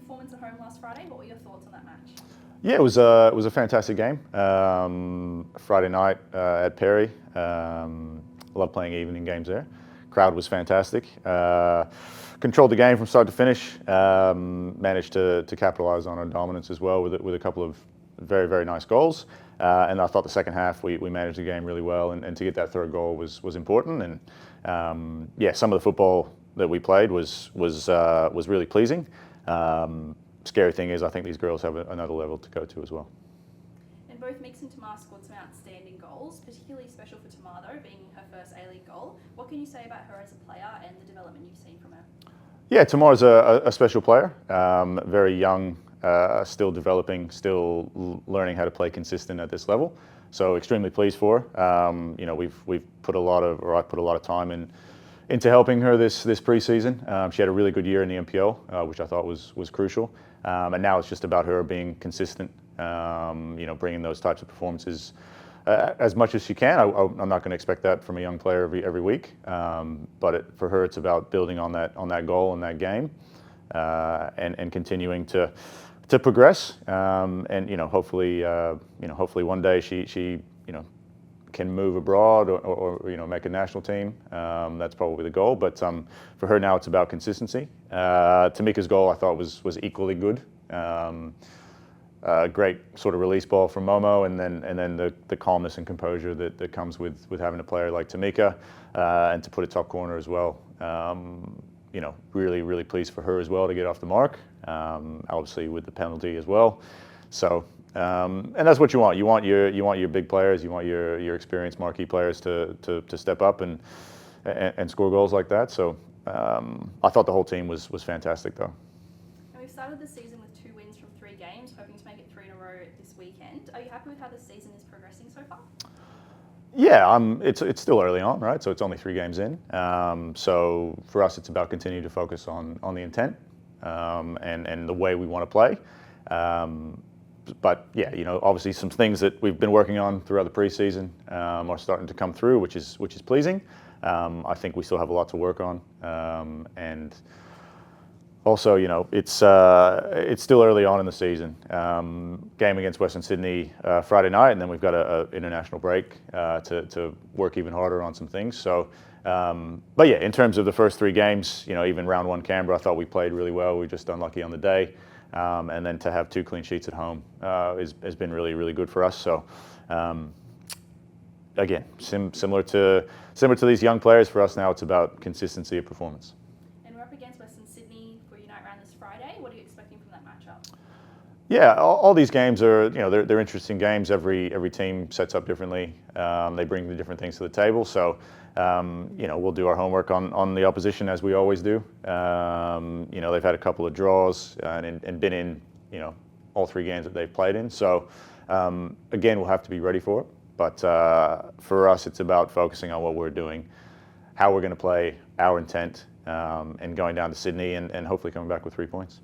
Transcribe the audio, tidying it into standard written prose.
performance at home last Friday. What were your thoughts on that match? Yeah, it was a fantastic game. Friday night at Perry. Love playing evening games there. Crowd was fantastic. Controlled the game from start to finish. Managed to capitalize on our dominance as well with a couple of very, very nice goals. And I thought the second half we managed the game really well, and to get that third goal was important. And yeah, some of the football that we played was really pleasing. Scary thing is I think these girls have another level to go to as well. And both Mix and Tamar scored some outstanding goals, particularly special for Tamar though, being her first A-League goal. What can you say about her as a player and the development you've seen from her? Yeah, Tamar's a special player, very young, still developing, still learning how to play consistent at this level. So extremely pleased for her. You know, we've put a lot of time into helping her this pre-season. She had a really good year in the MPL, which I thought was crucial. And now it's just about her being consistent, you know, bringing those types of performances as much as she can. I'm not going to expect that from a young player every week, but for her, it's about building on that goal and that game, and continuing to progress. And hopefully one day she can move abroad or make a national team. That's probably the goal. But for her now, it's about consistency. Tamika's goal I thought was equally good. Great sort of release ball from Momo, and then the calmness and composure that comes with having a player like Tamika, and to put it top corner as well. Really pleased for her as well to get off the mark. Obviously with the penalty as well. So. And that's what you want. You want your big players. You want your experienced marquee players to step up and score goals like that. So I thought the whole team was fantastic, though. And we've started the season with 2 wins from 3 games, hoping to make it 3 in a row this weekend. Are you happy with how the season is progressing so far? Yeah, it's still early on, right? So it's only 3 games in. So for us, it's about continuing to focus on the intent and the way we want to play. But yeah, obviously some things that we've been working on throughout the preseason are starting to come through, which is pleasing. I think we still have a lot to work on, and also, it's still early on in the season. Game against Western Sydney Friday night, and then we've got an international break to work even harder on some things. So, but yeah, in terms of the first 3 games, even round 1 Canberra, I thought we played really well. We were just unlucky on the day. And then to have 2 clean sheets at home has been really good for us. So again, similar to these young players, for us now it's about consistency of performance. And we're up against Western Sydney for Unite Round this Friday. What are you expecting from that matchup? Yeah, all these games are they're interesting games. Every team sets up differently. They bring the different things to the table. So we'll do our homework on the opposition as we always do. They've had a couple of draws and been in all 3 games that they've played in. So again, we'll have to be ready for it. But for us, it's about focusing on what we're doing, how we're going to play, our intent, and going down to Sydney and hopefully coming back with 3 points.